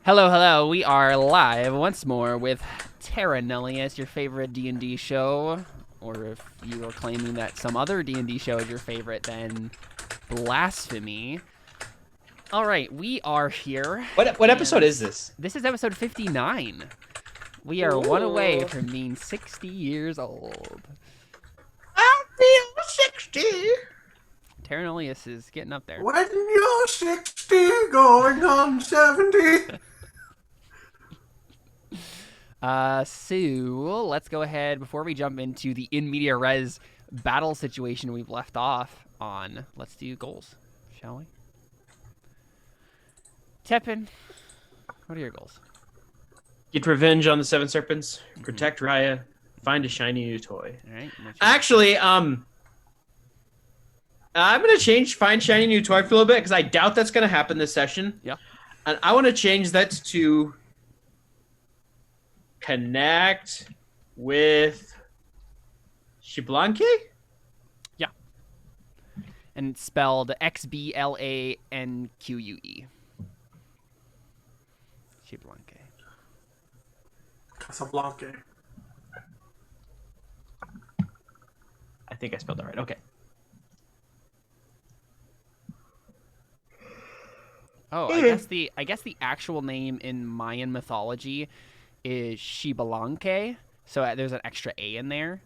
Hello, hello. We are live once more with Terra Nullius, your favorite D&D show. Or if you are claiming that some other D&D show is your favorite, then blasphemy. All right, we are here. What episode is this? This is episode 59. We are one away from being 60 years old. I feel 60. Terra Nullius is getting up there. When you're 60, going on 70. So let's go ahead before we jump into the in media res battle situation we've left off on. Let's do goals, shall we? Tepin, what are your goals? Get revenge on the Seven Serpents. Protect Raya. Find a shiny new toy. All right. Actually, I'm gonna change find shiny new toy for a little bit because I doubt that's gonna happen this session. Yeah. And I want to change that to connect with Xbalanque? Yeah. And it's spelled Xblanque. Xbalanque. Casablanca. I think I spelled that right. Okay. Oh, I guess the actual name in Mayan mythology is Xbalanque. So there's an extra A in there.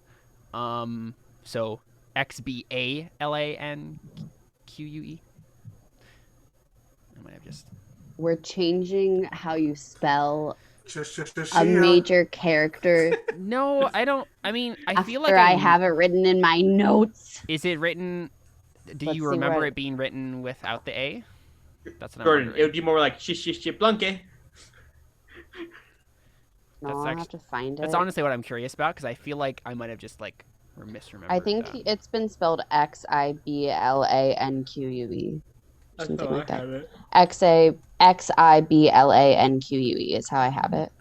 So Xbalanque. I might have just. We're changing how you spell Just a major character. No, I don't. I mean, I feel like I have it written in my notes. Is it written? Do Let's you see remember where- it being written without the A? That's what I'm Jordan, wondering. it would be more like Xbalanque. No, That's I'll actually- have to find it. That's honestly what I'm curious about because I feel like I might have just like misremembered. I think that. it's been spelled Xiblanque. Something like that. Xiblanque is how I have it.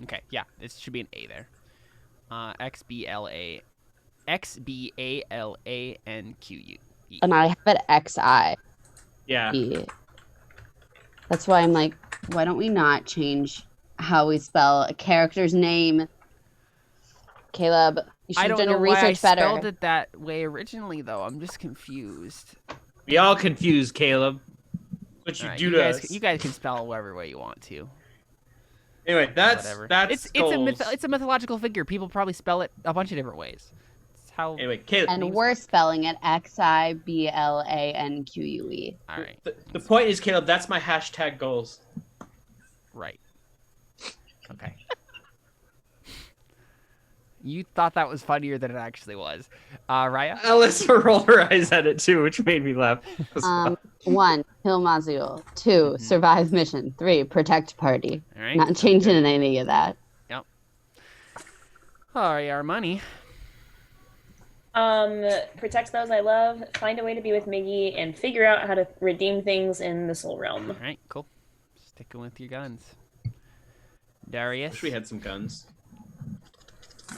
Okay, yeah, it should be an A there. Xbalanque. And I have it XI. Yeah. That's why I'm like, why don't we not change how we spell a character's name? Caleb, you should I have don't done know your why I research better. spelled it that way originally, though. I'm just confused. We all confused, Caleb. What you All right, do you to guys, us. you guys can spell whatever way you want to. Anyway, that's Whatever. that's goals. It's a mythological figure. People probably spell it a bunch of different ways. It's how. Anyway, Caleb. And we're spelling it Xiblanque. All right. The point is, Caleb, that's my hashtag goals. Right. Okay. You thought that was funnier than it actually was. Raya? Alyssa rolled her eyes at it too, which made me laugh. 1, kill Mazul. 2, survive mission. 3, protect party. All right. Not changing any of that. Yep. All right, our money. Protect those I love, find a way to be with Miggy, and figure out how to redeem things in the Soul Realm. All right, cool. Sticking with your guns. Darius? Wish we had some guns.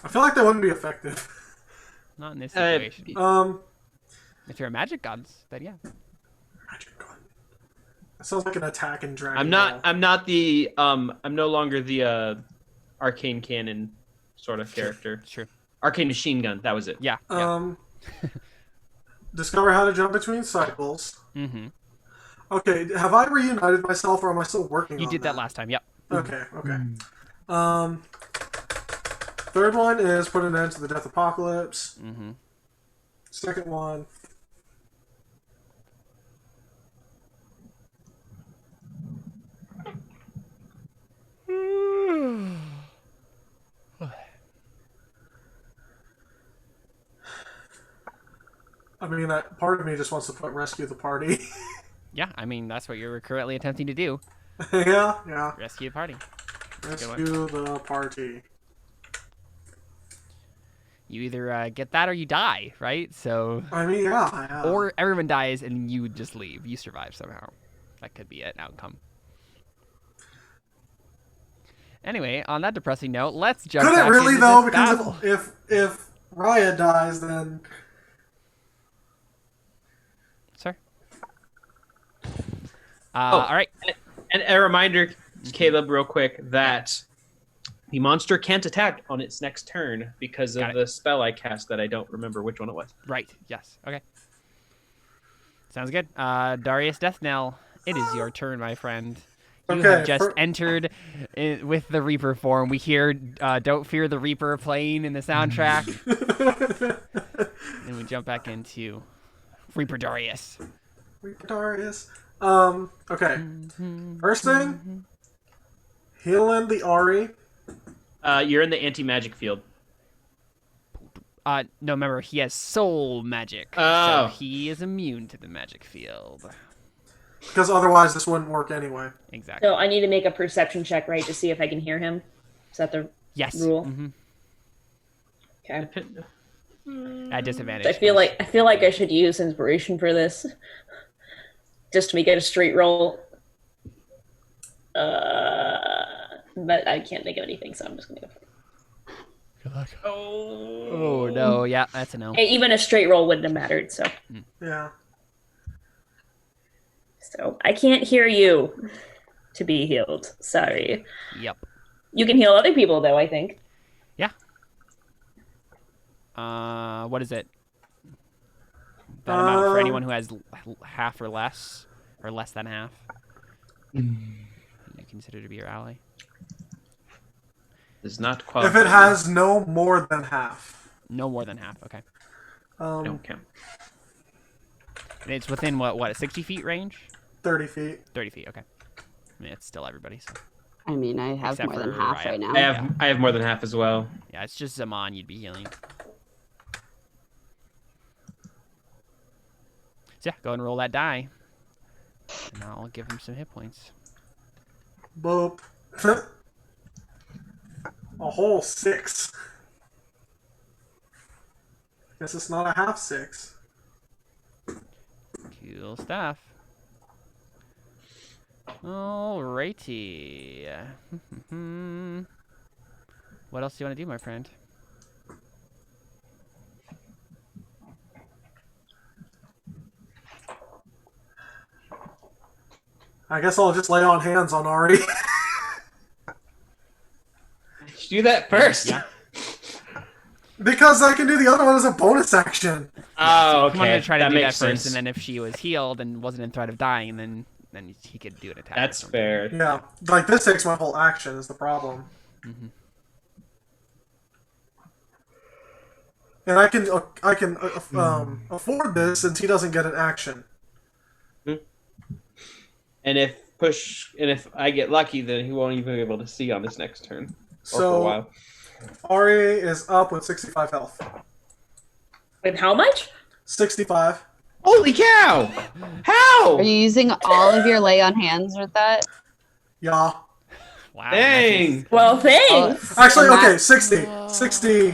I feel like that wouldn't be effective. Not in this situation. If you're a magic gods, then yeah. Magic gun. That sounds like an attack in Dragon I'm Ball. not the I'm no longer the arcane cannon sort of character. Sure. Arcane machine gun, that was it. Yeah. Discover how to jump between cycles. Mm-hmm. Okay, have I reunited myself or am I still working on You did that last time, yep. Okay. Third one is put an end to the death apocalypse. Mm-hmm. Second one. I mean, part of me just wants to put rescue the party. Yeah, I mean, that's what you're currently attempting to do. yeah. Rescue the party. Rescue the party. You either get that or you die, right? So, I mean, yeah. or everyone dies and you just leave. You survive somehow. That could be an outcome. Anyway, on that depressing note, let's jump Could back it really into though? this Because battle. if Raya dies, then Sir. All right. And a reminder, Caleb, real quick, that the monster can't attack on its next turn because of the spell I cast that I don't remember which one it was. Right. Yes. Okay. Sounds good. Darius Deathnell, it is your turn, my friend. You have just entered with the Reaper form. We hear Don't Fear the Reaper playing in the soundtrack. And we jump back into Reaper Darius. Reaper Darius. Okay. First thing, healing the Ari. You're in the anti-magic field. No, remember, he has soul magic. Oh. So he is immune to the magic field. Because otherwise this wouldn't work anyway. Exactly. So I need to make a perception check, right, to see if I can hear him? Is that the rule? Mm-hmm. Okay. At disadvantage. I feel like I should use inspiration for this, just to make it a straight roll. But I can't think of anything, so I'm just gonna go for it. Good luck. Oh no, yeah, that's a no. Hey, even a straight roll wouldn't have mattered. So Yeah. So I can't hear you to be healed. Sorry. Yep. You can heal other people, though, I think. Yeah. What is it? That amount for anyone who has half or less than half. You consider to be your ally. Does not qualify. If it has no more than half. No more than half. Okay. Don't count. And it's within what a 60 feet range? 30 feet. 30 feet. Okay. I mean, it's still everybody. So. I mean, I have Except more than for half Riot. right now. I have more than half as well. Yeah, it's just Zaman you'd be healing. So yeah, go and roll that die. And I'll give him some hit points. Boop. A whole 6. Guess it's not a half 6. Cool stuff. Alrighty. What else do you want to do, my friend? I guess I'll just lay on hands on Ari. Do that first. Yeah. Because I can do the other one as a bonus action. Oh, He wanted okay. to try to do that makes first, sense. and then if she was healed and wasn't in threat of dying, then he could do an attack. or That's something. fair. Yeah. Like, this takes my whole action is the problem. And I can afford this since he doesn't get an action. And if I get lucky, then he won't even be able to see on this next turn. Or for a So, while. Ari is up with 65 health. With how much? 65. Holy cow! How? Are you using all of your lay on hands with that? Yeah. Wow. Dang! Well, thanks. Actually, And okay, that- 60. 60,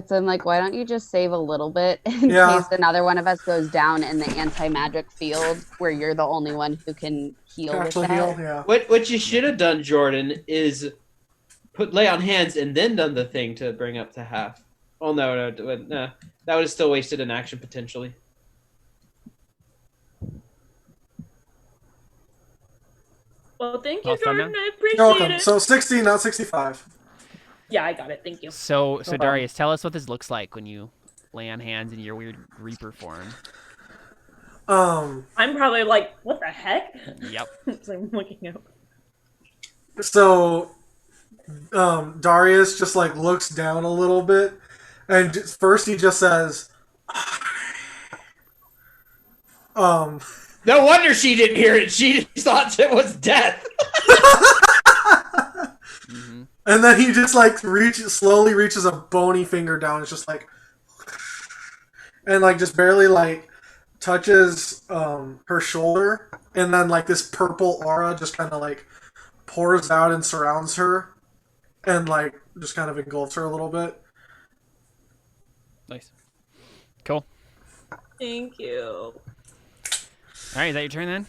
So I'm like, why don't you just save a little bit in Yeah. case another one of us goes down in the anti-magic field where you're the only one who can heal with actually that? heal, yeah. What you should have done, Jordan, is put lay on hands and then done the thing to bring up to half. Oh no, that would have still wasted an action potentially. Well, thank Well you, done, Jordan. man. I appreciate You're welcome. it. So 60, not 65. Yeah, I got it. Thank you. So problem. Darius, tell us what this looks like when you lay on hands in your weird Reaper form. Um, I'm probably like, what the heck? Yep. So I'm looking up. so, Darius just, like, looks down a little bit, and first he just says, No wonder she didn't hear it. She thought it was death. and then he just, like, slowly reaches a bony finger down, it's just like, and, like, just barely, like, touches, her shoulder, and then, like, this purple aura just kind of, like, pours out and surrounds her, and, like, just kind of engulfs her a little bit. Nice. Cool. Thank you. All right, is that your turn then?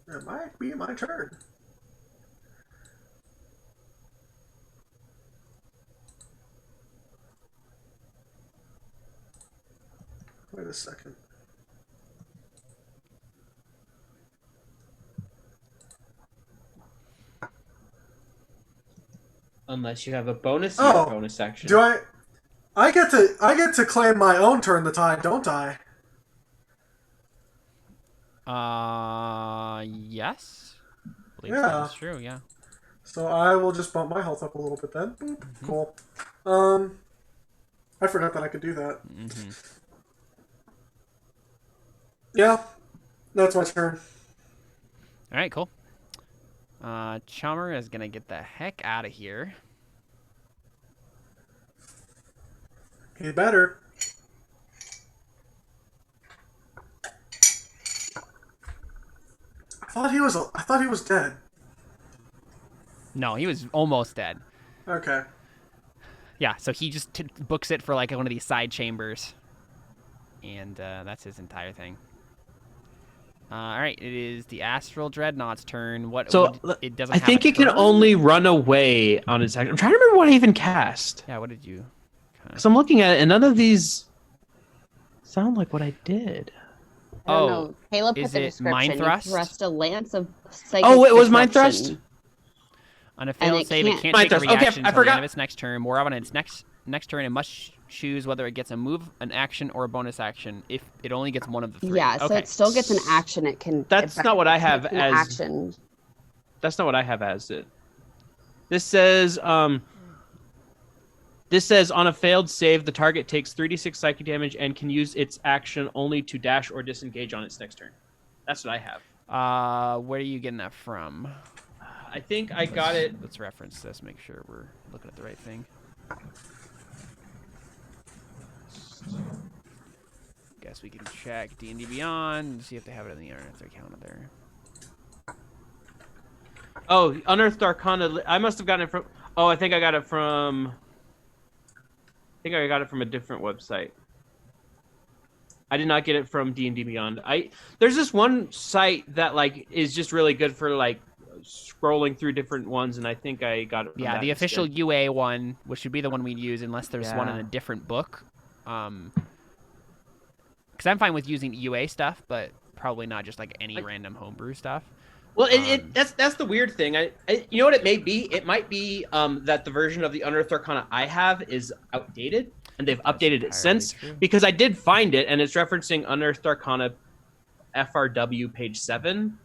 It might be my turn. Wait a second. Unless you have a bonus Oh, bonus action. Do I get to claim my own turn the tide, don't I? Yes. I believe Yeah. that is true. Yeah. So I will just bump my health up a little bit then. Boop. Cool. I forgot that I could do that. Yeah, that's my turn. All right. Cool. Chummer is gonna get the heck out of here. He better. I thought he was dead. No, he was almost dead. Okay. Yeah, so he just books it for like one of these side chambers, and that's his entire thing. All right, it is the astral dreadnought's turn. It doesn't. I have think a it can turn? only run away on its action. I'm trying to remember what I even cast. Yeah, what did you? So I'm looking at it, and none of these sound like what I did. I don't know. Caleb put is the it description. mind You thrust? thrust a lance of psychic Oh, it was mind disruption. thrust? On a failed it save, can't- it can't Mind take a thrust. Okay, reaction I until the end forgot. of its next turn. More on its next turn, it must choose whether it gets a move, an action, or a bonus action. If it only gets one of the three. Yeah, so okay. it still gets an action. It can. That's not what I have it's an as- action. That's not what I have as it. This says on a failed save, the target takes 3d6 psychic damage and can use its action only to dash or disengage on its next turn. That's what I have. Where are you getting that from? I think I got it. Let's reference this. Make sure we're looking at the right thing. Guess we can check D&D Beyond and see if they have it in the Unearthed Arcana there. Oh, Unearthed Arcana. I must have gotten it from. Oh, I think I got it from. I think I got it from a different website. I did not get it from D&D Beyond. There's this one site that like is just really good for like scrolling through different ones, and I think I got it from Yeah, that the official instead. UA one, which should be the one we'd use unless there's one in Yeah. a different book. Because I'm fine with using UA stuff, but probably not just like any random homebrew stuff. Well, that's the weird thing. You know what it may be? It might be that the version of the Unearthed Arcana I have is outdated, and they've updated it entirely since. true. Because I did find it, and it's referencing Unearthed Arcana FRW page 7.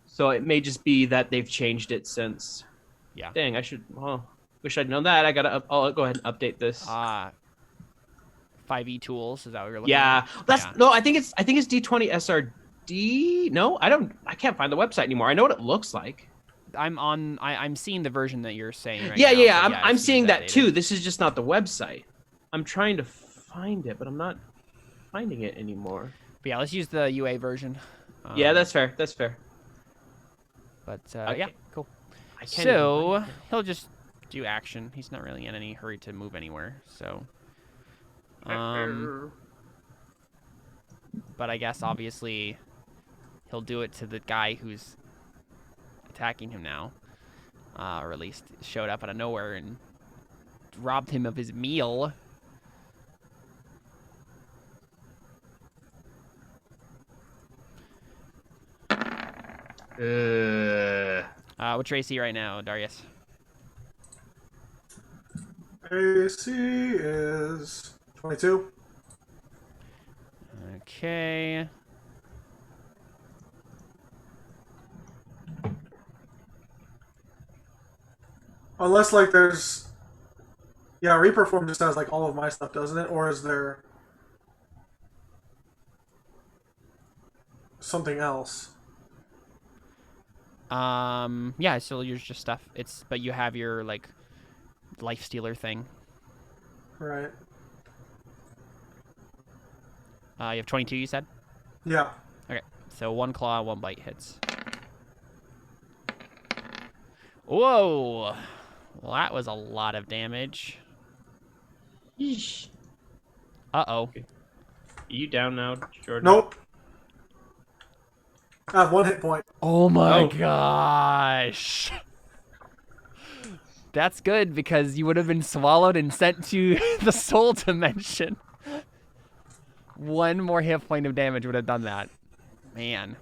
So it may just be that they've changed it since. Yeah. Dang, wish I'd known that. I'll go ahead and update this. 5e tools, is that what you're looking Yeah, at? no. I think it's D20 SRD. No, I can't find the website anymore. I know what it looks like. I'm seeing the version that you're saying right Yeah, now. yeah. but I'm it seeing seems that outdated. too. This is just not the website. I'm trying to find it, but I'm not finding it anymore. But yeah, let's use the UA version. Yeah, that's fair. That's fair. But Okay. yeah, cool. I can't So even find it. he'll just do action. He's not really in any hurry to move anywhere. So, but I guess obviously he'll do it to the guy who's attacking him now, or at least showed up out of nowhere and robbed him of his meal. What's your AC right now, Darius? AC is 22. Okay. Unless like there's, yeah, Reperform just has like all of my stuff, doesn't it? Or is there something else? Yeah, I still use just stuff. But you have your like life stealer thing. Right. You have 22, you said? Yeah. Okay, so 1 claw, 1 bite hits. Whoa! Well, that was a lot of damage. Uh-oh. Are you down now, Jordan? Nope. I have 1 hit point. Oh my Oh. gosh! That's good, because you would have been swallowed and sent to the soul dimension. 1 more hit point of damage would have done that. Man.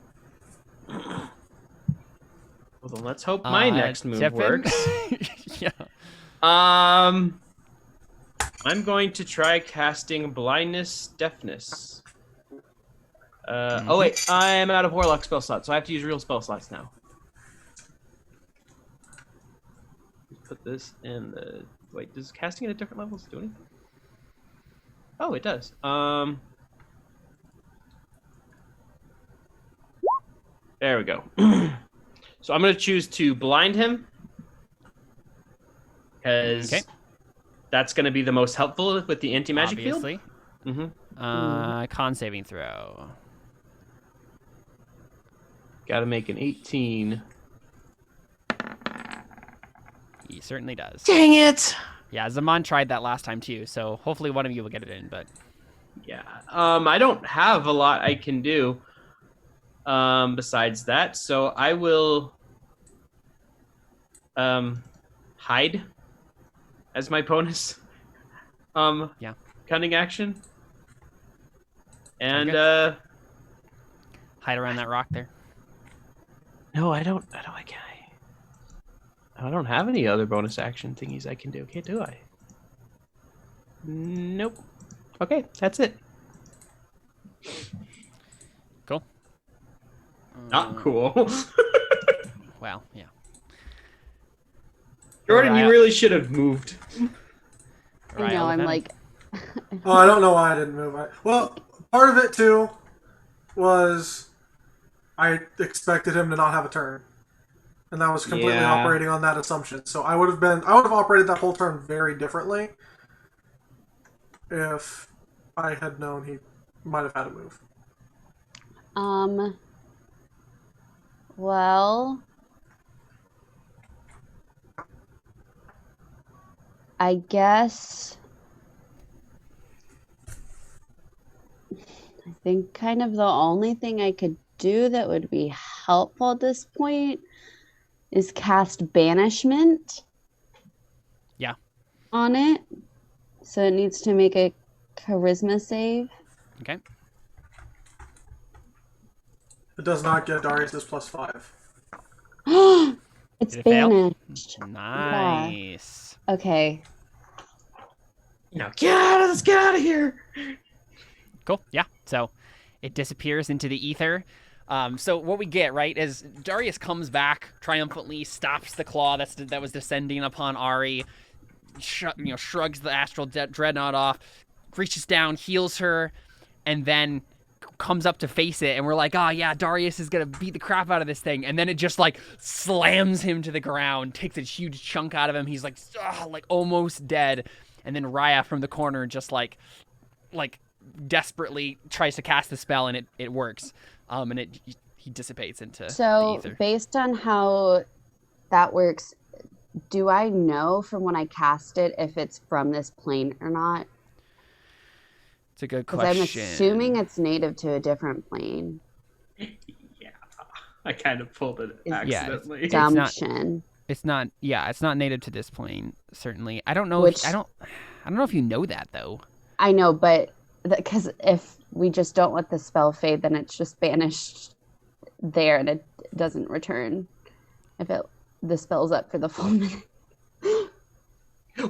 Well, then let's hope my next move Tiffin, works. Yeah. I'm going to try casting blindness, deafness. Oh wait, I'm out of warlock spell slots, so I have to use real spell slots now. Put this in the. Wait, does casting at different levels do anything? Oh, it does. There we go. So I'm gonna choose to blind him because that's gonna be the most helpful with the anti-magic field. Obviously. Con saving throw. Got to make an 18. He certainly does. Dang it! Yeah, Zaman tried that last time too, so hopefully one of you will get it in, but... Yeah. I don't have a lot I can do besides that, so I will hide as my bonus cunning action. And hide around that rock there. No, I don't have any other bonus action thingies I can do. Okay, do I? Nope. Okay, that's it. Cool. Not cool. Well, yeah. Jordan, you really should have moved. I know, I'm like... Oh, I don't know why I didn't move. Well, part of it, too, was I expected him to not have a turn. And I was completely operating on that assumption. So I would have operated that whole turn very differently if I had known he might have had to move. Well, I guess I think kind of the only thing I could do that would be helpful at this point is cast banishment. Yeah. On it. So it needs to make a charisma save. Okay. It does not get Darius's +5. It's Did it fail? banished. Nice. Yeah. Okay. Now let's get out of here. Cool. Yeah. So it disappears into the ether. So what we get, right, is Darius comes back triumphantly, stops the claw that was descending upon Ari, shrugs the astral dreadnought off, reaches down, heals her, and then comes up to face it, and we're like, oh yeah, Darius is gonna beat the crap out of this thing, and then it just like slams him to the ground, takes a huge chunk out of him. He's like almost dead, and then Raya from the corner just like desperately tries to cast the spell, and it works, and he dissipates into the ether. Based on how that works, do I know from when I cast it if it's from this plane or not? It's a good question. Because I'm assuming it's native to a different plane. Yeah, I kind of pulled it accidentally. It's not native to this plane, certainly. I don't know. I don't know if you know that though. I know, but because if we just don't let the spell fade, then it's just banished there and it doesn't return if the spell's up for the full minute.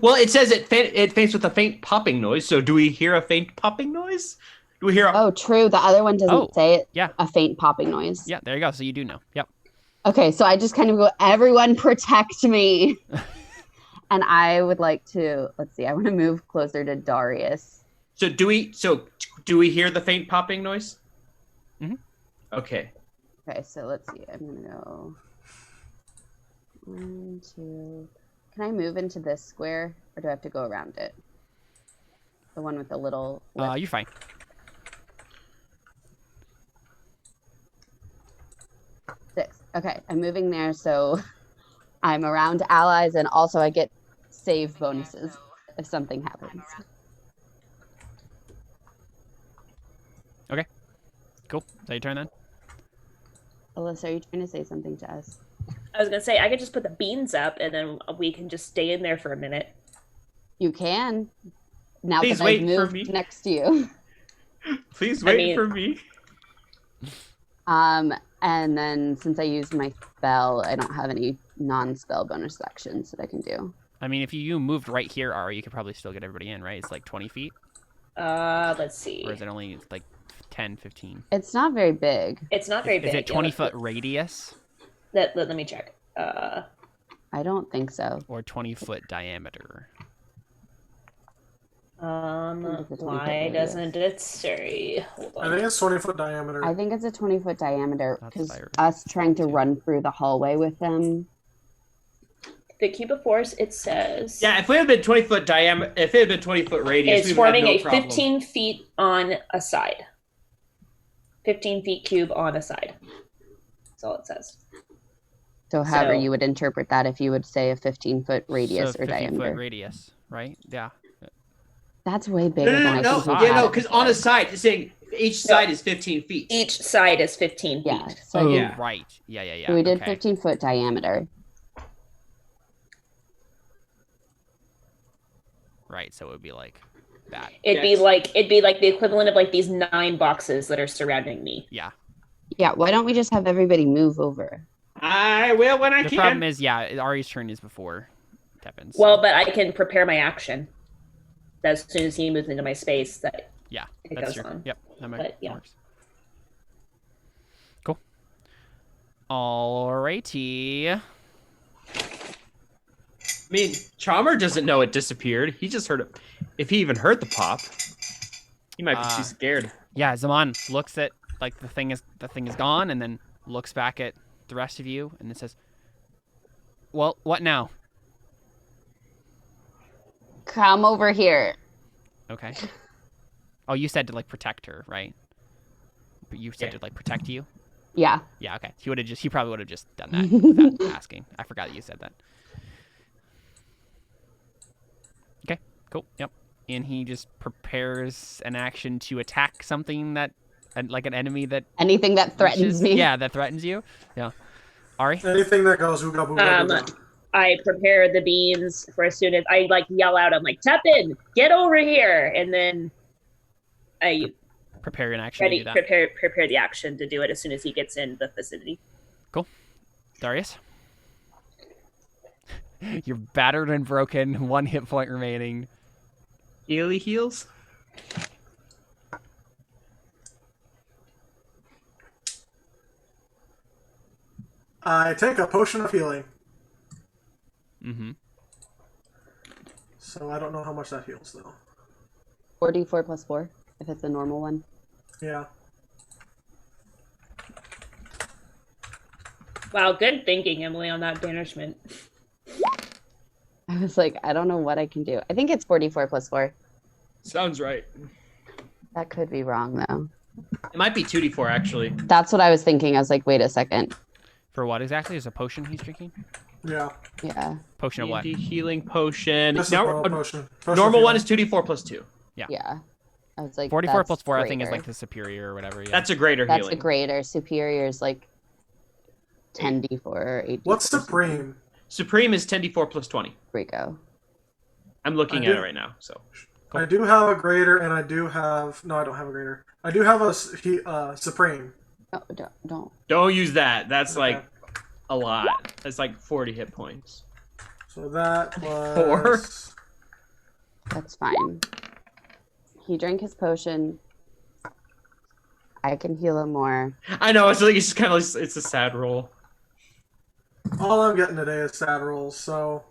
Well, it says it faints with a faint popping noise. So do we hear a faint popping noise? Do we hear? Oh, true. The other one doesn't say it. Yeah. A faint popping noise. Yeah, there you go. So you do know. Yep. Okay, so I just kind of go, everyone protect me. And I would like to, I want to move closer to Darius. So do we hear the faint popping noise? Mm-hmm. Okay. Okay, so let's see. I'm going to go 1, 2. Can I move into this square, or do I have to go around it? The one with the little... You're fine. Six. Okay, I'm moving there, so I'm around allies, and also I get save bonuses if something happens. Okay. Cool. Is that your turn then? Alyssa, are you trying to say something to us? I was going to say, I could just put the beans up and then we can just stay in there for a minute. You can. Now Please that wait I've moved for me. next to you. Please wait for me. And then since I used my spell, I don't have any non-spell bonus actions that I can do. I mean, if you moved right here, Ari, you could probably still get everybody in, right? It's like 20 feet? Let's see. Or is it only like 10, 15? It's not very big. It's not very big. Is it 20-foot radius? Let me check. I don't think so. Or 20-foot diameter? Why doesn't it say? Hold I on. think it's 20-foot diameter. I think it's a 20-foot diameter That's because fire. us trying to run through the hallway with them. The cube of force, it says. Yeah, if it had been 20-foot diameter, if it had been 20-foot radius, It's we would have forming no a problem. 15 feet on a side. 15 feet cube on a side. That's all it says. So however So- you would interpret that if you would say a 15-foot radius So or 15-foot diameter. radius, right? Yeah. That's way bigger No, than no, I no, think no. we Yeah, had no, it because before. on a side, it's saying each side is 15 feet. Each side is 15 feet. Yeah. So Oh, Yeah. right. Yeah. so we did okay. 15-foot diameter. Right, so it would be like that. It'd be Yes. like the equivalent of like these 9 boxes that are surrounding me. Yeah. Yeah, why don't we just have everybody move over? I will when I The can. problem is, yeah, Ari's turn is before Tepin's. Well, but I can prepare my action as soon as he moves into my space. That yeah, it that's goes true. on. Yep, that might But, yeah. works. Cool. Alrighty. I mean, Chalmer doesn't know it disappeared. He just heard it. If he even heard the pop, he might be too scared. Yeah, Zaman looks at like the thing is gone, and then looks back at the rest of you, and then says, "Well, what now?" Come over here. Okay. Oh, you said to like protect her, right? But you said Yeah. to like protect you. Yeah. Yeah. Okay. He probably would have just done that without asking. I forgot that you said that. Okay. Cool. Yep. And he just prepares an action to attack something that, like an enemy that Anything that threatens reaches- me. Yeah, that threatens you. Yeah. Ari. Anything that goes ooga booga booga. I prepare the beans for as soon as I like yell out. I'm like, "Tap in, get over here!" And then I Prepare an action to do that. prepare the action to do it as soon as he gets in the vicinity. Darius. You're battered and broken. 1 hit point remaining. Healy heals. I take a potion of healing, Mm-hmm. so I don't know how much that heals though. 4d4 plus 4, if it's a normal one. Yeah. Wow, good thinking, Emily, on that banishment. I was like, I don't know what I can do. I think it's 4d4 plus 4. Sounds right. That could be wrong, though. It might be 2d4 actually. That's what I was thinking. I was like, wait a second. For what exactly? Is a potion he's drinking? Yeah. Yeah. Potion of what? D&D healing potion. This is a Now, normal a potion. Potion of normal one healing. is 2d4 plus 2. Yeah. I was like, 44 that's plus 4, I think, is greater. like the superior or whatever. Yeah. That's a greater That's healing. the greater. Superior is like 10d4 or 8d4. What's supreme? Supreme is 10d4 plus 20. Rico. I'm looking I at do- it right now. So I do have a greater, and I do have. No, I don't have a greater. I do have a supreme. Oh, don't. don't use that. That's Okay. like a lot. That's like 40 hit points. So that was 4. That's fine. He drank his potion. I can heal him more. I know. It's like it's just kind of it's a sad roll. All I'm getting today is sad rolls. So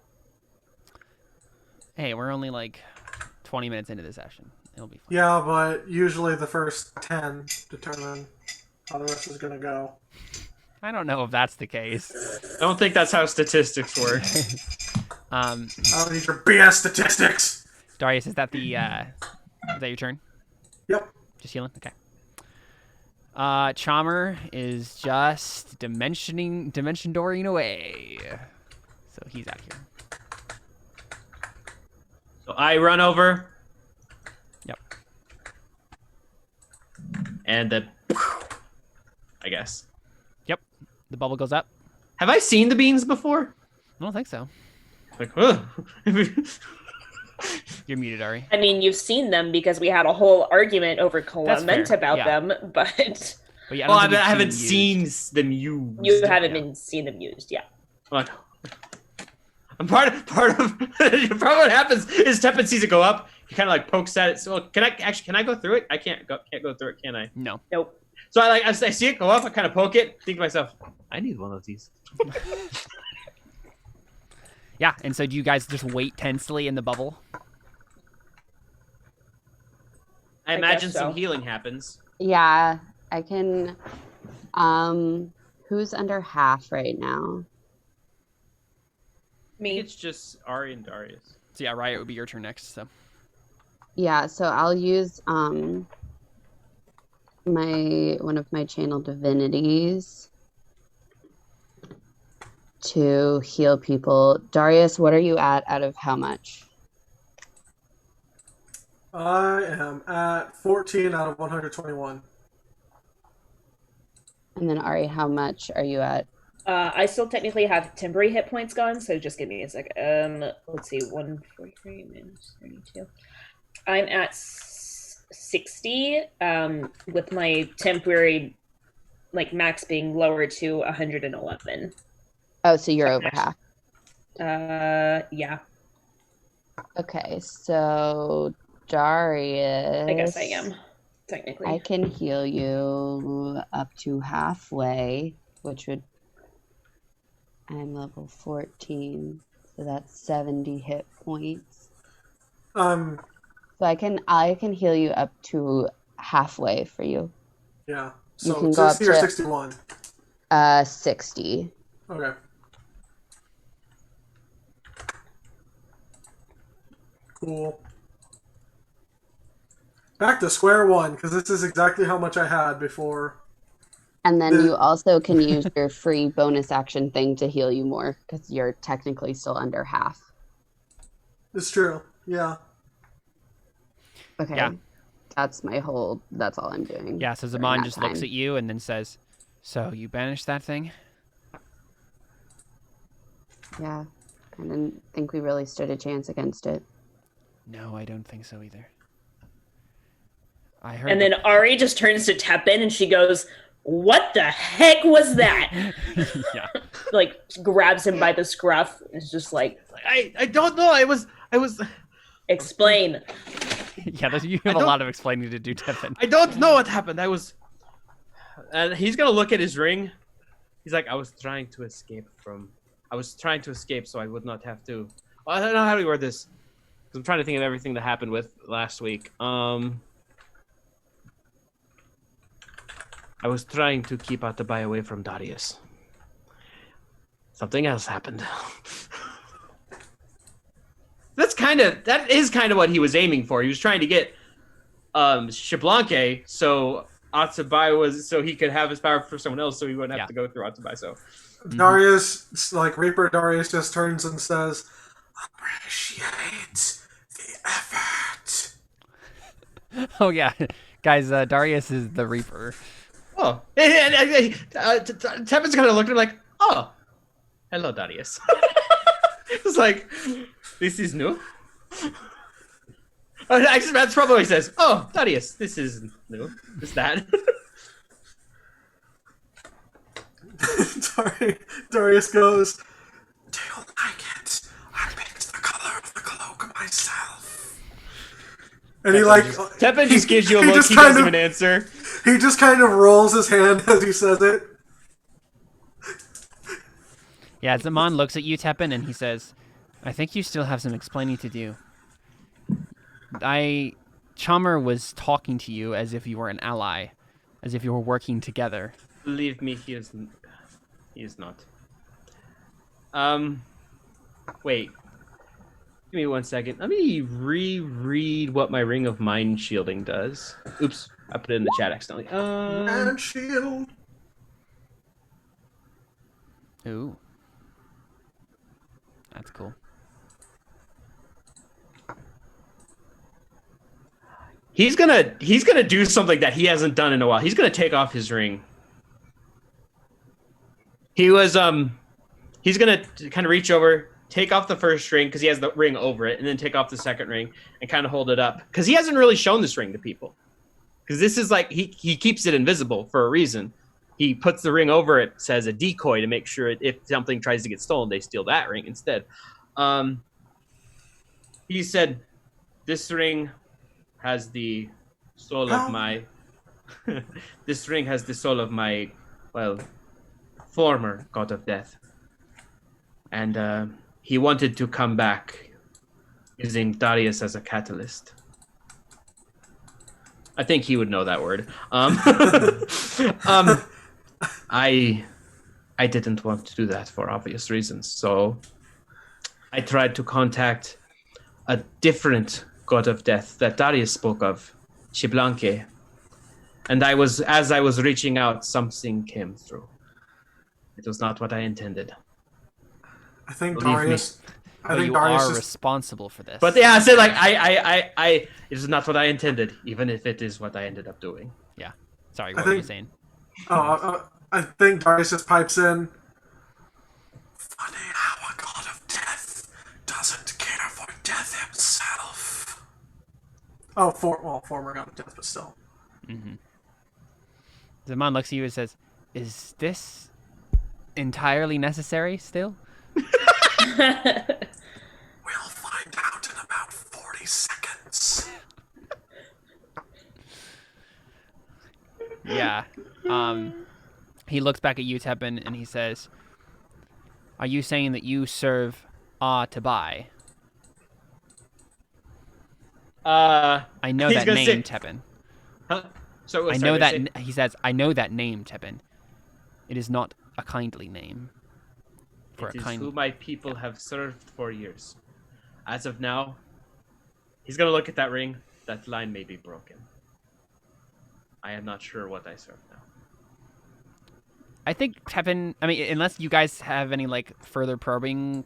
Hey, we're only like 20 minutes into this session. It'll be fun. yeah, but usually the first 10 determine how the rest is gonna go. I don't know if that's the case. I don't think that's how statistics work. I don't need your BS statistics. Darius, is that the is that your turn? Yep. Just healing? Okay. Chalmer is just dimension dooring away. So he's out here. So I run over. Yep. And then, I guess. Yep. The bubble goes up. Have I seen the beans before? I don't think so. Like, ugh. You're muted, Ari. I mean, you've seen them because we had a whole argument over That's Clement fair, about yeah. them, but But yeah, Well, I, don't think I you've haven't seen them used. seen them used. you haven't Yeah. been seen them used. Yeah. Like, I'm part of probably what happens is Teppan sees it go up. He kind of like pokes at it. So can I go through it? I can't go through it, can I? No. Nope. So I see it go up. I kind of poke it. Think to myself, I need one of these. Yeah, and so do you guys just wait tensely in the bubble? I imagine guess so. some healing happens. Yeah, I can. Who's under half right now? Me. It's just Ari and Darius. So yeah, Riot would be your turn next. So Yeah, so I'll use one of my channel divinities to heal people. Darius, what are you at out of how much? I am at 14 out of 121. And then Ari, how much are you at? I still technically have temporary hit points gone, so just give me a second. Let's see, 143 minus 32. I'm at 60, with my temporary, like, max being lowered to 111. Oh, so you're over half. Yeah, Okay, so Darius. I guess I am, technically. I can heal you up to halfway, which would. I'm level 14, so that's 70 hit points. Um, So I can heal you up to halfway for you. yeah. You So can go up 60 or to- 61. 60. Okay. Cool. Back to square one, because this is exactly how much I had before. And then The- you also can use your free bonus action thing to heal you more, because you're technically still under half. It's true. Yeah. Okay. Yeah. That's all I'm doing. yeah, so during Zaman that just looks time. at you and then says, "So you banished that thing?" Yeah. I didn't think we really stood a chance against it. No, I don't think so either. I heard. And then Ari just turns to Teppan and she goes, "What the heck was that?" yeah. Like, grabs him by the scruff. It's just like, I don't know. I was. explain. yeah, you have a lot of explaining to do, Teppan. I don't know what happened. And he's gonna look at his ring. He's like, I was trying to escape so I would not have to. Well, I don't know how to word this. 'Cause I'm trying to think of everything that happened with last week. I was trying to keep Atabai away from Darius. Something else happened. That is kind of what he was aiming for. He was trying to get Xbalanque so he could have his power for someone else, so he wouldn't have to go through Atabai. So Darius, like Reaper Darius, just turns and says, "Appreciate the effort." Oh yeah, guys, Darius is the Reaper. oh, Teppan's gonna look at him like, oh, hello, Darius. It's like, this is new. Actually, that's probably what he says. Oh, Darius, this is new. Is that? Darius goes, "Do you like it? I picked the color of the cloak myself." And Teppan just gives you a he look. just He kind doesn't of- even answer. He just kind of rolls his hand as he says it. Yeah, Zaman looks at you, Teppan, and he says, "I think you still have some explaining to do. Chalmer was talking to you as if you were an ally, as if you were working together." Believe me, he is not. Wait. Give me 1 second. Let me reread what my Ring of Mind shielding does. Oops, I put it in the chat accidentally. And shield. Ooh. That's cool. He's gonna do something that he hasn't done in a while. He's gonna take off his ring. He's gonna kind of reach over, take off the first ring because he has the ring over it, and then take off the second ring and kind of hold it up because he hasn't really shown this ring to people. Because this is like he keeps it invisible for a reason. he puts the ring over it, says a decoy to make sure if something tries to get stolen, they steal that ring instead. He said, "This ring has the soul of my. This ring has the soul of my, well, former god of death, and he wanted to come back using Darius as a catalyst." I think he would know that word. I didn't want to do that for obvious reasons, so I tried to contact a different god of death that Darius spoke of, Xiblanque. And as I was reaching out, something came through. It was not what I intended. I think Believe Darius. me. I think you Darius are is responsible for this. But yeah, I said like it is not what I intended, even if it is what I ended up doing. Yeah. Sorry, what were you think- saying? I think Darius just pipes in. Funny how a god of death doesn't care for death himself. Oh, former god of death, but still. Zaman looks at you and says, "Is this entirely necessary still?" We'll find out in about 40 seconds. Yeah. He looks back at you, Tepin, and he says, "Are you saying that you serve Tabai?" I know he's that gonna name, say- Tepin. Huh? So I know that. He says, "I know that name, Tepin. It is not a kindly name." For It a is kind. who my people have served for years. As of now, he's gonna look at that ring. That line may be broken. I am not sure what I serve now. I think Tepin. I mean, unless you guys have any like further probing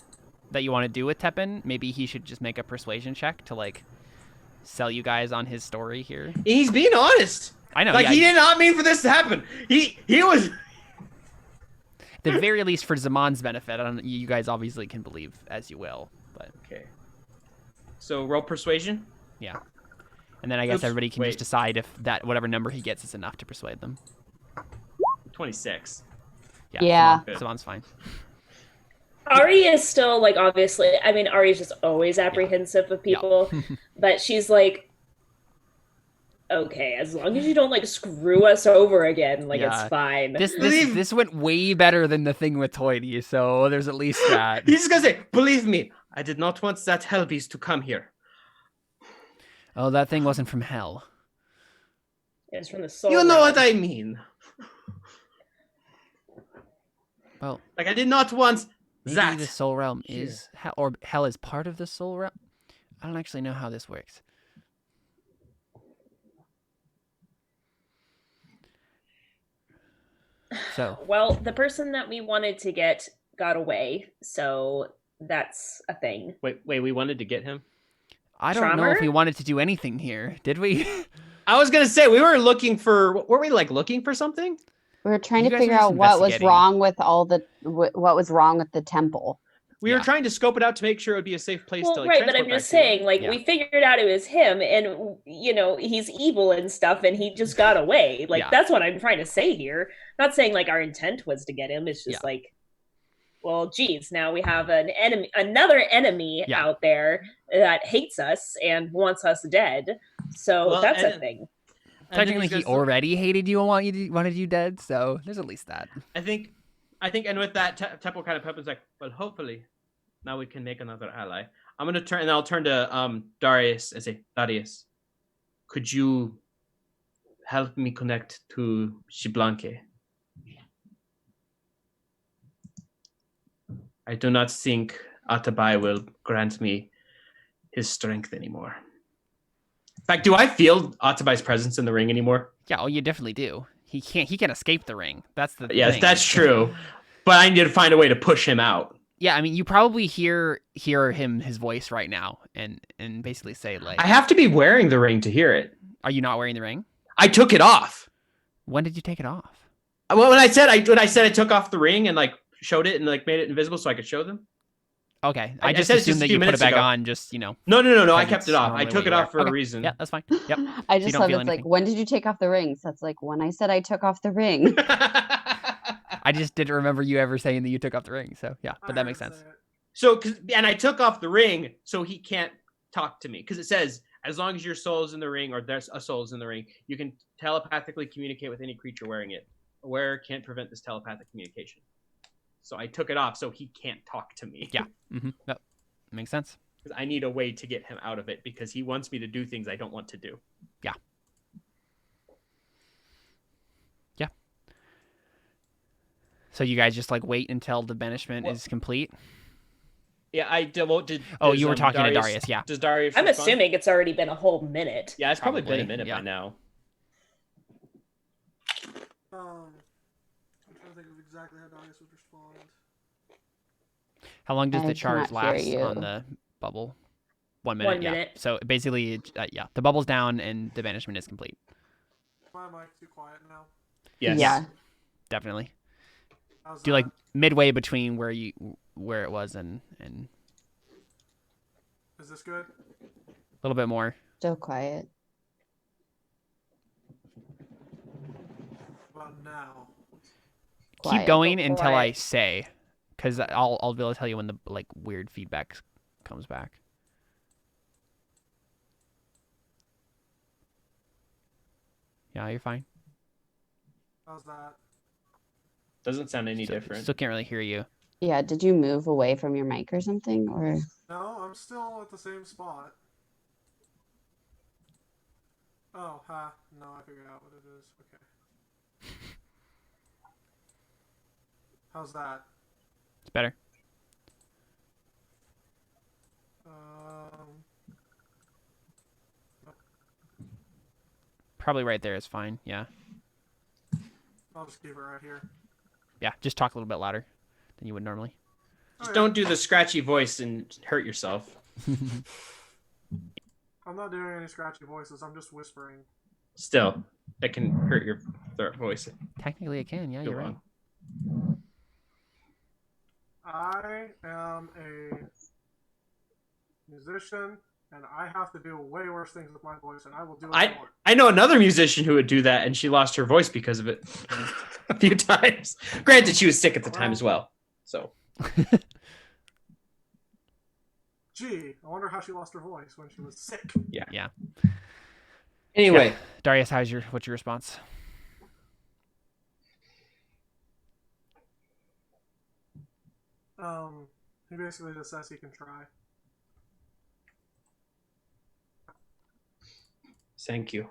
that you want to do with Tepin, maybe he should just make a persuasion check to like sell you guys on his story here. He's being honest. I know. Like yeah, he did not mean for this to happen. He was. the very least for Zaman's benefit. I don't. You guys obviously can believe as you will, but Okay. So roll persuasion. yeah. And then I guess Oops, everybody can wait. just decide if that whatever number he gets is enough to persuade them. 26. Yeah. Good. Zaman's fine. Ari is still like obviously. I mean, Ari's just always apprehensive of people, but she's like, okay, as long as you don't like screw us over again, like Yeah. it's fine. This went way better than the thing with Toity, so there's at least that. He's just gonna say, "Believe me, I did not want that hellbeast to come here." Oh, that thing wasn't from hell. It's from the soul. You know realm. what I mean. Well, Like I did not want maybe that. the soul realm here. is hell, or hell is part of the soul realm. I don't actually know how this works. So, Well, the person that we wanted to get got away, so that's a thing. Wait, we wanted to get him. I don't know if Trummer? we wanted to do anything here, did we? I was gonna say we were looking for. Were we like looking for something? We were trying You to guys figure are just out what was investigating. wrong with what was wrong with the temple. We Yeah. were trying to scope it out to make sure it would be a safe place Well, to like right, but transport I'm just back to. saying, like, Yeah. we figured out it was him, and you know he's evil and stuff, and he just got away. Like, Yeah. that's what I'm trying to say here. Not saying like our intent was to get him. It's just Yeah. like, well, geez, now we have an enemy, another enemy Yeah. out there that hates us and wants us dead. So Well, that's a and- thing. And then Technically, he's he gonna- already hated you and wanted you dead, so there's at least that. I think, and with that, Temple kind of Pepin's like, well, hopefully, now we can make another ally. I'm gonna turn, and I'll turn to Darius and say, Darius, could you help me connect to Xiblanque? I do not think Atabai will grant me his strength anymore. In fact, do I feel Atabai's presence in the ring anymore? Yeah, oh, you definitely do. He can escape the ring. That's the Yes, thing. that's true. But I need to find a way to push him out. Yeah, I mean, you probably hear his voice right now, and basically say like, I have to be wearing the ring to hear it. "Are you not wearing the ring? I took it off. When did you take it off?" Well, when I said I took off the ring and like showed it and like made it invisible so I could show them. Okay, I I just said it assumed just a that few you put it minutes back ago. on. Just No. I Because kept it's it off. I normally took what it you off for wear. a Okay, reason. Yeah, that's fine. Yep. I You just don't love feel it's like, anything. when did you take off the rings? That's like when I said I took off the ring. I just didn't remember you ever saying that you took off the ring. So yeah, but I that makes heard sense. say it. So, and I took off the ring so he can't talk to me because it says as long as your soul is in the ring or there's a soul is in the ring, you can telepathically communicate with any creature wearing it. A wearer can't prevent this telepathic communication. So I took it off so he can't talk to me. Yeah. Yep. Makes sense. Because I need a way to get him out of it because he wants me to do things I don't want to do. Yeah. Yeah. So you guys just like wait until the banishment is complete? Yeah, I did. Oh, you were talking to Darius, yeah. Does Darius I'm respond? assuming it's already been a whole minute. Yeah, it's probably been a Probably, minute yeah. by now. I'm trying to think of exactly how Darius would respond. How long does I the charge cannot hear last you. on the bubble? 1 minute. 1 yeah. minute. So basically, yeah, the bubble's down and the banishment is complete. My mic too quiet now. Yes. Yeah. Definitely. How's Do you like that? midway between where it was and Is this good? a little bit more? Still quiet. About now. Keep Quiet. going Go until I quiet. say, because I'll be able to tell you when the like weird feedback comes back. Yeah, you're fine. How's that? Doesn't sound any different. Still can't really hear you. Yeah, did you move away from your mic or something? Or No, I'm still at the same spot. Oh, ha. No, I figured out what it is. Okay. How's that? It's better. Probably right there is fine. Yeah. I'll just keep it right here. Yeah. Just talk a little bit louder than you would normally. Just don't do the scratchy voice and hurt yourself. I'm not doing any scratchy voices. I'm just whispering. Still, that can hurt your voice. Technically, it can. Yeah, You're you're right. wrong. I am a musician, and I have to do way worse things with my voice, and I will do it more. I know another musician who would do that, and she lost her voice because of it a few times. Granted, she was sick at the time as well. So Gee, I wonder how she lost her voice when she was sick. Yeah. anyway, Darius, what's your response? He basically just says he can try. thank you.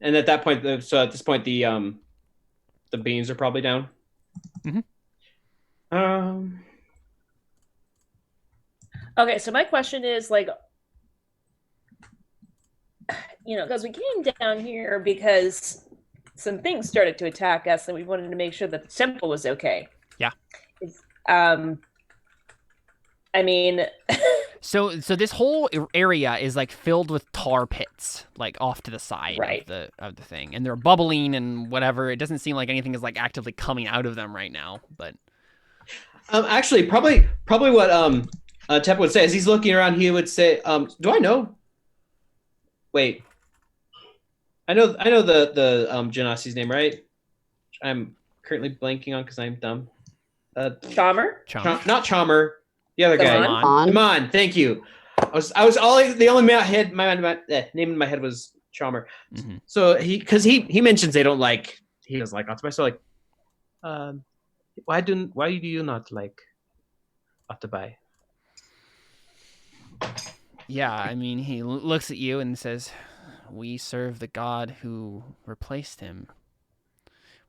And at that point, at this point, the beans are probably down. Mhm. Okay, so my question is like, because we came down here because some things started to attack us, and we wanted to make sure that the temple was okay. Yeah. I mean, So this whole area is like filled with tar pits, like off to the side Right. of the thing, and they're bubbling and whatever. It doesn't seem like anything is like actively coming out of them right now, but Actually, probably what Tep would say as he's looking around, he would say, "Do I know? Wait, I know the Genasi's name, right? I'm currently blanking on because I'm dumb. Chalmer? Not Chalmer, the other guy. Amon? Amon, thank you. I was all the only name in my head was Chalmer. Mhm. So he mentions they don't like, he doesn't like Ottabai. So why do you not like Ottabai? yeah, I mean, he looks at you and says, "We serve the god who replaced him.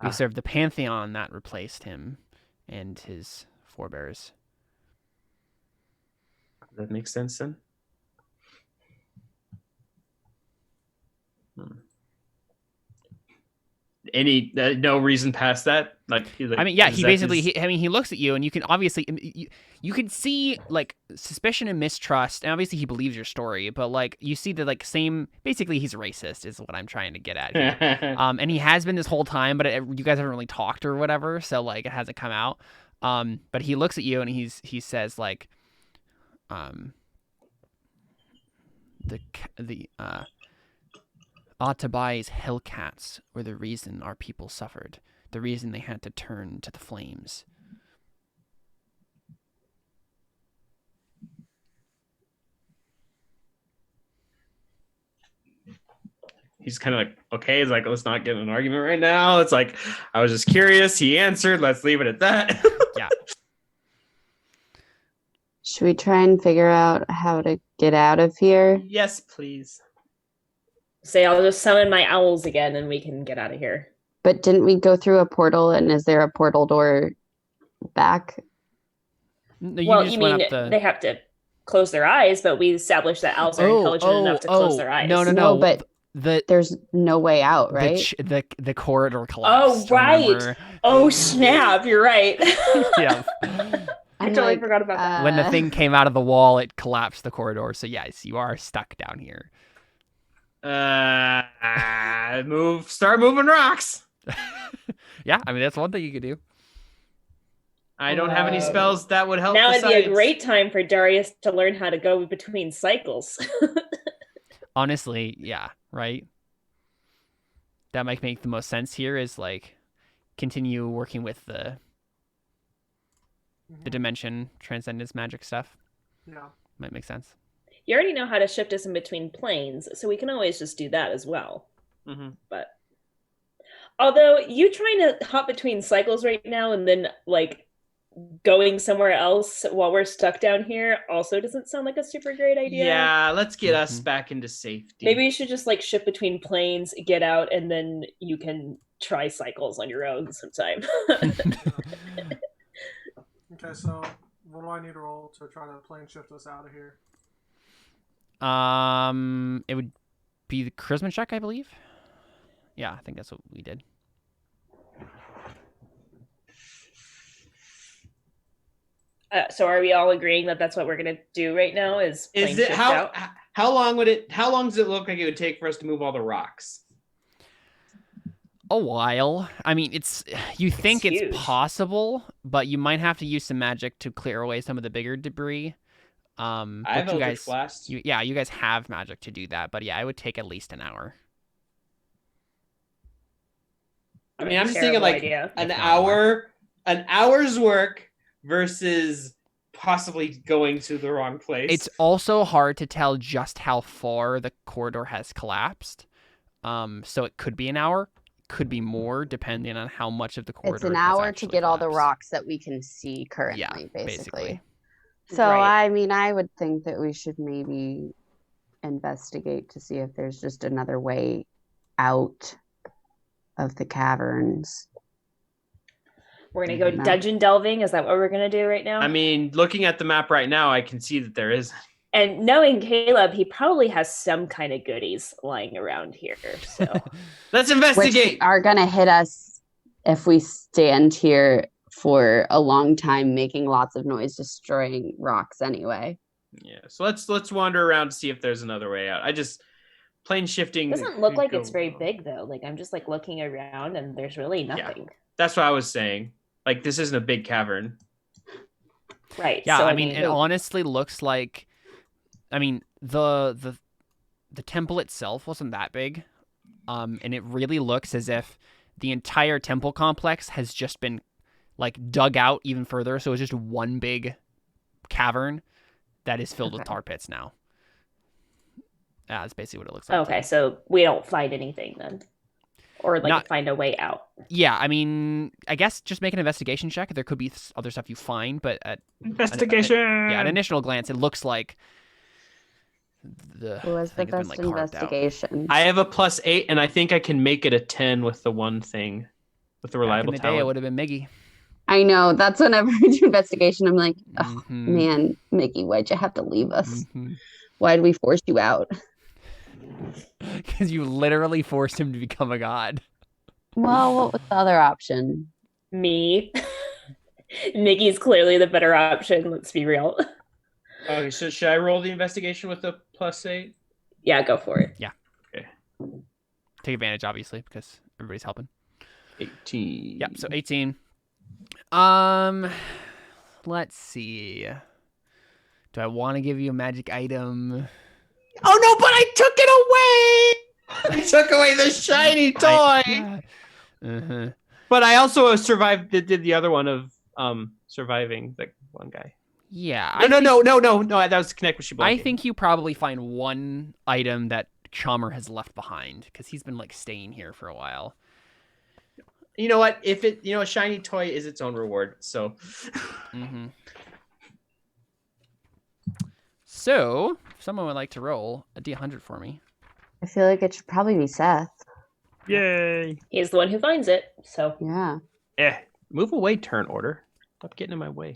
We serve the pantheon that replaced him and his forebears." That makes sense then. Any no reason past that? Like I mean, yeah, he basically, he looks at you, and you can obviously, you can see like suspicion and mistrust, and obviously he believes your story, but like you see the like same, basically he's racist is what I'm trying to get at here. And he has been this whole time, but you guys haven't really talked or whatever, so like it hasn't come out. But he looks at you and he says like, Atabai's hellcats were the reason our people suffered, the reason they had to turn to the flames. He's kind of like, okay, he's like, let's not get in an argument right now. It's like, I was just curious. He answered. Let's leave it at that. Yeah. Should we try and figure out how to get out of here? Yes, please. Say I'll just summon my owls again and we can get out of here. But didn't we go through a portal, and is there a portal door back? No, Well, just you went mean up the... they have to close their eyes, but we established that owls are intelligent enough to close their eyes. No, but there's no way out, right? The corridor collapsed. Oh, right. Remember? Oh, snap. You're right. Yeah. I totally forgot about that. When the thing came out of the wall, it collapsed the corridor. So yes, you are stuck down here. Start moving rocks. Yeah, I mean, that's one thing you could do. I don't have any spells that would help. Now it'd be a besides- great time for Darius to learn how to go between cycles. Honestly, yeah, right? That might make the most sense here is like continue working with the dimension transcendence magic stuff. Yeah. Might make sense. You already know how to shift us in between planes, so we can always just do that as well. Mm-hmm. But although you trying to hop between cycles right now and then like going somewhere else while we're stuck down here also doesn't sound like a super great idea. Yeah, let's get us back into safety. Maybe you should just like shift between planes, get out, and then you can try cycles on your own sometime. Okay, so what do I need to roll to try to plane shift us out of here? It would be the charisma check, I believe. Yeah, I think that's what we did. So are we all agreeing that that's what we're gonna do right now? Is plane Is it shift how out? how long would it? How long does it look like it would take for us to move all the rocks? A while. I mean, you think it's huge. possible, but you might have to use some magic to clear away some of the bigger debris. I But have you Eldritch guys, Blast. you guys have magic to do that. But yeah, it would take at least an hour. I mean, I'm just Terrible thinking like idea. an If not more. an hour's work versus possibly going to the wrong place. It's also hard to tell just how far the corridor has collapsed. So it could be an hour, could be more, depending on how much of the corridor. It's an has hour to actually get all the collapsed. rocks that we can see currently, Yeah, basically. basically. So, Right. I mean, I would think that we should maybe investigate to see if there's just another way out of the caverns. We're gonna go No. dungeon delving. Is that what we're gonna do right now? I mean, looking at the map right now, I can see that there is. And knowing Caleb, he probably has some kind of goodies lying around here. So Let's Which investigate. are going to hit us if we stand here for a long time, making lots of noise, destroying rocks anyway. Yeah, so let's wander around to see if there's another way out. I just plane shifting it doesn't look could like go it's very wrong. big though. Like I'm just like looking around and there's really nothing. That's what I was saying. Like this isn't a big cavern. Right. Yeah, so, I mean, it honestly looks like, I mean, the temple itself wasn't that big, and it really looks as if the entire temple complex has just been like dug out even further. So it's just one big cavern that is filled with Okay. tar pits now. Yeah, that's basically what it looks like. Okay, so we don't find anything then. Or like Not- find a way out. Yeah, I mean, I guess just make an investigation check. There could be other stuff you find, but at Investigation. an initial glance, it looks like the Who has the thing has been, best like, carved out. investigation? I have a +8, and I think I can make it a 10 with the one thing, with the Back in reliable the day, it talent. would have been Miggy. I know. That's whenever we do investigation, I'm like, oh, Mhm. man, Mickey, why'd you have to leave us? Mhm. Why'd we force you out? Because you literally forced him to become a god. Well, what was the other option? Me. Miggy's clearly the better option, let's be real. Okay, so should I roll the investigation with the +8? Yeah, go for it. Take advantage, obviously, because everybody's helping. 18. Yep, so 18. Let's see. Do I want to give you a magic item? Oh no, but I took it away! I took away the shiny toy. Uh-huh. But I also survived. Did the other one of surviving the one guy. Yeah. No. That was Connect with Shibboleth. I think you probably find one item that Chalmer has left behind because he's been like staying here for a while. You know what? If it, a shiny toy is its own reward. So. Mm-hmm. So, if someone would like to roll a D100 for me. I feel like it should probably be Seth. Yay! He's the one who finds it. So Yeah. Move away, turn order. Stop getting in my way.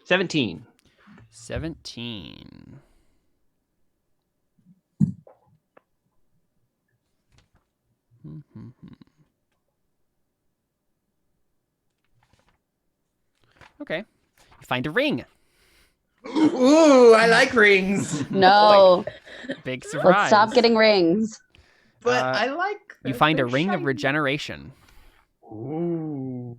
17. 17. Okay. You find a ring. Ooh, I like rings. No. Big surprise. Let's stop getting rings. But I like. You find a they're ring of shiny. regeneration. Ooh.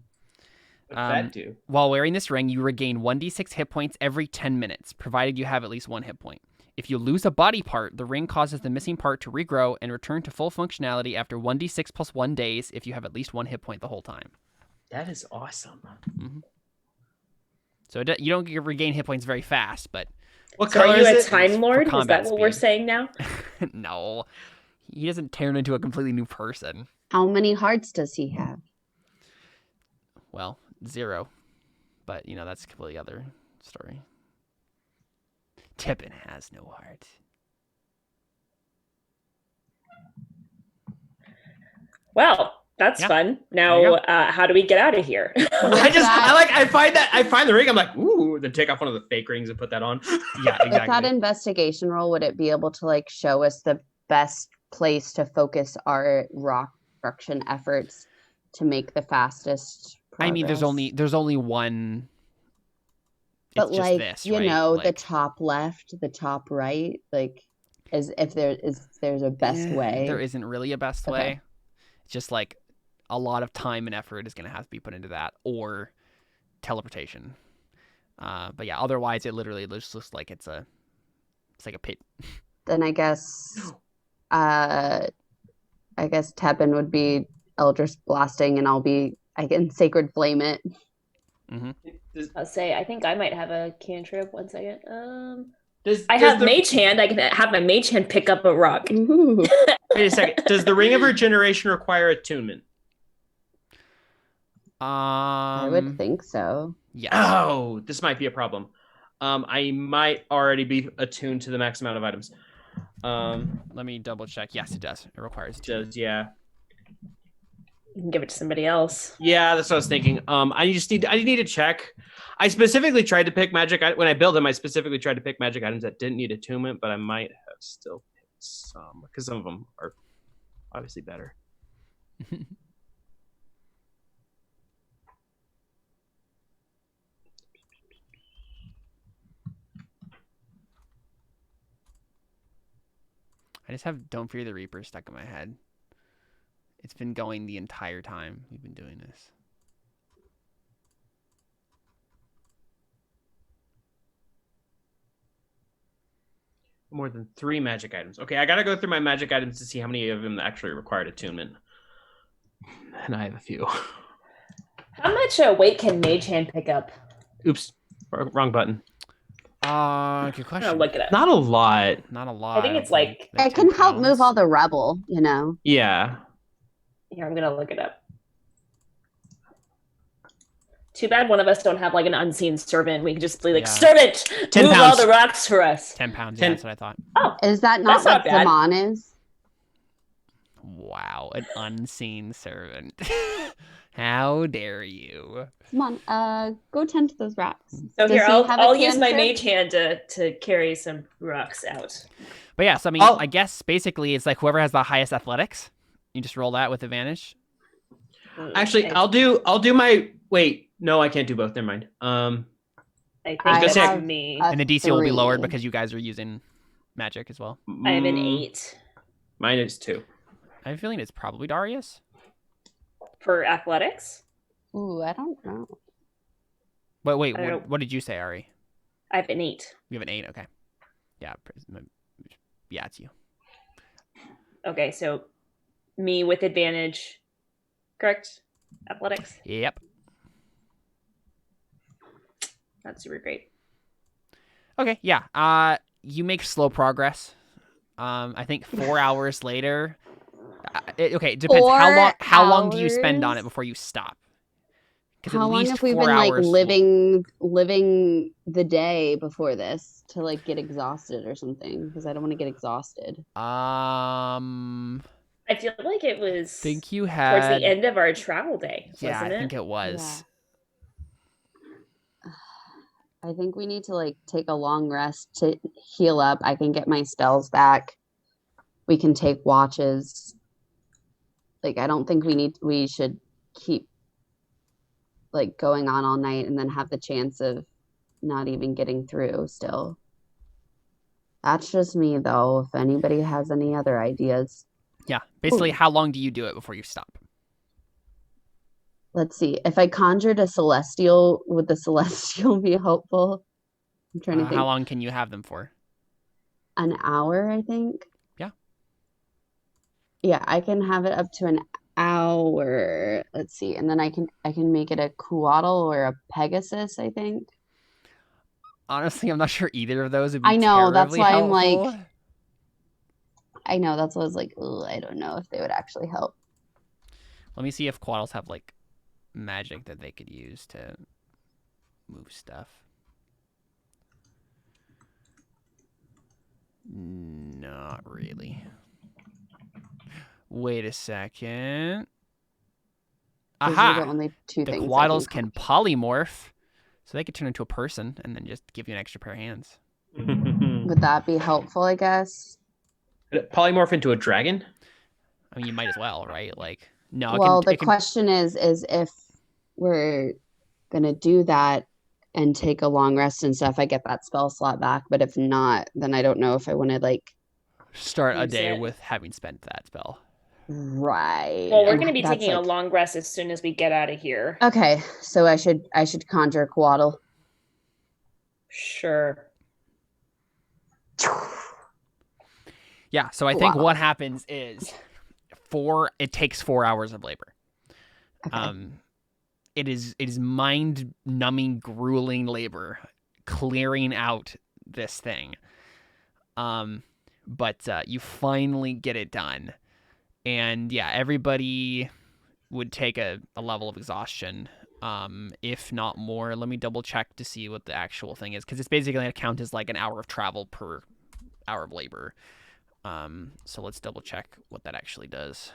What's that do? While wearing this ring, you regain 1d6 hit points every 10 minutes, provided you have at least 1 hit point. If you lose a body part, the ring causes the missing part to regrow and return to full functionality after 1d6 plus 1 days if you have at least 1 hit point the whole time. That is awesome. Mm-hmm. So you don't regain hit points very fast, but... What So color are you is a it? Time Lord? Is combat that what we're speed. saying now? No. He doesn't turn into a completely new person. How many hearts does he have? Well, 0. But, that's a completely other story. Tippin has no heart. Well, that's Yeah. fun. There you Now, how do we get out of here? I find the ring. I'm like, ooh, then take off one of the fake rings and put that on. Yeah, With that exactly. investigation roll, would it be able to show us the best place to focus our rock construction efforts to make the fastest progress? I mean, there's only one. But It's just this, right? the top left, the top right, as if there's a best way. There isn't really a best Okay. way. It's just a lot of time and effort is going to have to be put into that, or teleportation. But yeah, otherwise it literally looks like it's like a pit. Then I guess Tebin would be Eldritch Blasting, and I can Sacred Flame it. I'll say, I think I might have a cantrip. 1 second. I have Mage Hand. I can have my Mage Hand pick up a rock. Ooh. Wait a second. Does the Ring of Regeneration require attunement? I would think so. Yes. Oh, this might be a problem. I might already be attuned to the max amount of items. Let me double check. Yes, it does. It requires It does, yeah. You can give it to somebody else. Yeah, that's what I was thinking. I need to check. I specifically tried to pick magic when I built them. I specifically tried to pick magic items that didn't need attunement, but I might have still picked some because some of them are obviously better. I just have Don't Fear the Reaper stuck in my head. It's been going the entire time we've been doing this. More than 3 magic items. Okay, I gotta go through my magic items to see how many of them actually required attunement. And I have a few. How much weight can Mage Hand pick up? Oops, wrong button. Good I'm question. gonna look it up. Not a lot. Not a lot. I think it's like- It can help move all the rubble, Yeah. Here, I'm gonna look it up. Too bad one of us don't have an unseen servant. We can just be like, Yeah. servant, 10 move pounds. all the rocks for us. 10 pounds. 10 Yeah, that's what I thought. Oh, Is that not That's not what bad. Zaman is? Wow, an unseen servant. How dare you? Zaman, go tend to those rocks. so Does here, he have a I'll use my cantrip? Mage Hand to carry some rocks out. But yeah, so I mean, I guess basically it's whoever has the highest athletics, you just roll that with advantage. Actually, I'll do my wait. No, I can't do both. Never mind. I think I that's have me. a And the DC will be 3. lowered because you guys are using magic as well. I have an 8 Mine is 2. I have a feeling it's probably Darius. for athletics. Ooh, I don't know. But wait, I don't know. what did you say, Ari? I have an 8. You have an 8? Okay. Yeah, yeah, it's you. Okay, so me with advantage, correct? Athletics. Yep. That's super great. Okay, yeah. You make slow progress. I think 4 hours later. Okay, it depends. How long do you spend on it 4 hours? before you stop? Because How at long least have we 4 been like hours. living the day before this to like get exhausted or something? Because I don't want to get exhausted. I I feel like it was think you towards had. the end of our travel day, Yeah, wasn't I it? think it was. I think we need to like take a long rest to heal up. I can get my spells back. We can take watches. Like I don't think we should keep like going on all night and then have the chance of not even getting through still. That's just me though. If anybody has any other ideas. Yeah, basically, Ooh. how long do you do it before you stop? Let's see. If I conjured a celestial, would the celestial be helpful? I'm trying to think. How long can you have them for? An hour, I think. Yeah. Yeah, I can have it up to an hour. Let's see. And then I can make it a Quaddle or a Pegasus, I think. Honestly, I'm not sure either of those would be I know, that's terribly why I'm helpful. like I know, that's what I was like, ugh, I don't know if they would actually help. Let me see if Quaddles have like magic that they could use to move stuff. Not really. Wait a second. Those are Aha! the only two The things I Quaddles can polymorph, so they could turn into a person and then just give you an extra pair of hands. Would that be helpful, I guess? Polymorph into a dragon? I mean, you might as well, right? Like, no. Well, the question is if we're gonna do that and take a long rest and stuff, I get that spell slot back. But if not, then I don't know if I want to like start a use day it. with having spent that spell. Right. Well, we're And going to be that's taking a like- long rest as soon as we get out of here. Okay, so I should conjure Quaddle. Sure. Yeah, so I think Wow. what happens is it takes 4 hours of labor. Okay. It is mind-numbing, grueling labor clearing out this thing. But you finally get it done. And yeah, everybody would take a level of exhaustion, if not more. Let me double check to see what the actual thing is, because it's basically going to count as like an hour of travel per hour of labor. So let's double check what that actually does.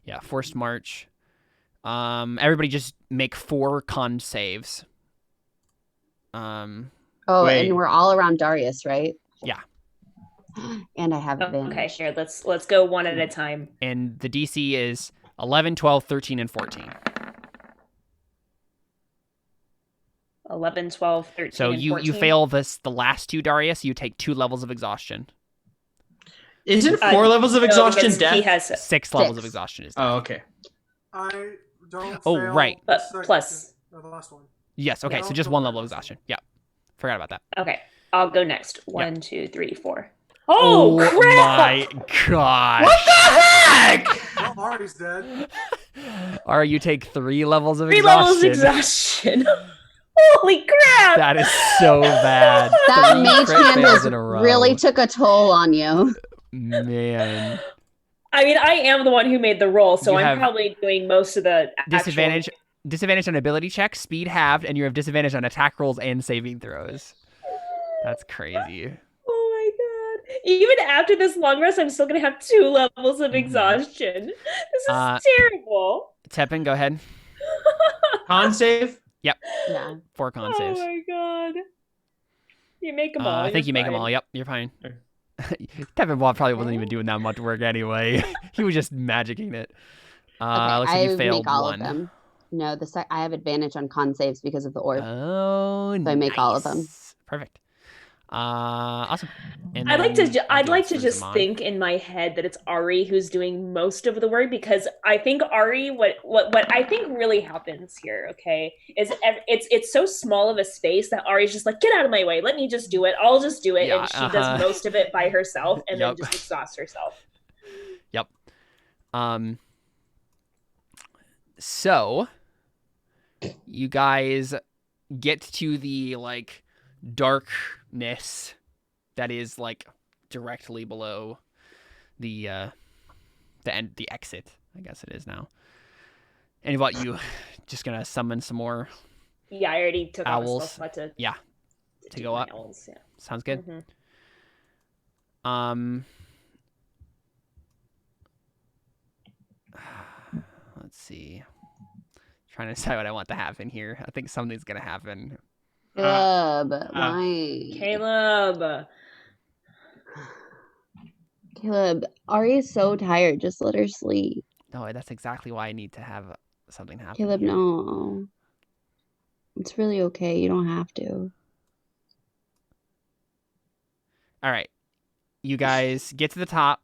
Yeah, forced march. Everybody just make 4 con saves. Wait. And we're all around Darius, right? Yeah. And I have advantage. Okay, here, let's go one at a time. And the DC is 11, 12, 13, and 14. 11, 12, 13, So and you 14. fail the last 2, Darius, you take 2 levels of exhaustion. Isn't 4 levels of No, exhaustion because death? He has 6 levels of exhaustion is death. Oh, okay. I don't. Oh, fail right. the But second- plus. or the last one. Yes, okay, Yeah, so I'll just go 1 for level of that. exhaustion. Yeah. Forgot about that. Okay, I'll go next. 1, 2, 3, 4. Oh, crap! my gosh. What the heck? Well, Ari's dead. Or you take 3 levels of 3 exhaustion. levels of exhaustion. Holy crap! That is so bad. That 3 mage crit hand fails is in a row. really took a toll on you. Man. I mean, I am the one who made the roll, so You I'm have probably doing most of the Disadvantage on ability checks, speed halved, and you have disadvantage on attack rolls and saving throws. That's crazy. Oh my god! Even after this long rest, I'm still gonna have 2 levels of exhaustion. This is terrible. Tepin, go ahead. Con save? Yeah. 4 con Oh saves. my god! You make them all. I think you're you make them fine. all. Yep, you're fine. Tepin probably wasn't even doing that much work anyway. He was just magicking it. Okay, Looks like you I failed make all 1. of them. No, I have advantage on con saves because of the orb. Oh, So I make all of them. Perfect. Awesome. And I'd like to. then I I'd do like have to just Suzuman. think in my head that it's Ari who's doing most of the work, because I think Ari, what I think really happens here, okay, is it's so small of a space that Ari's just like, get out of my way, let me just do it. I'll just do it, Yeah, and she does most of it by herself, and then Yep. just exhausts herself. Yep. So you guys get to the like darkness that is like directly below the exit, I guess it is now. And what, you just gonna summon some more Yeah, I already took off a owls? spell slot Yeah, to do go my up. owls, yeah. Sounds good. Mhm. Let's see. Trying to decide what I want to happen here. I think something's gonna happen. Why? Caleb, Ari's so tired. Just let her sleep. No, that's exactly why I need to have something happen. Caleb, here. no. It's really okay. You don't have to. All right. You guys get to the top,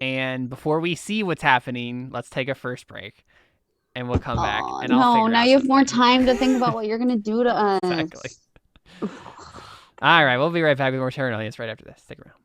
and before we see what's happening, let's take a first break, and we'll come back, and I'll No, figure now out you have more something. time to think about what you're gonna do to us. Exactly. All right, we'll be right back with more Terra Nullius right after this. Stick around.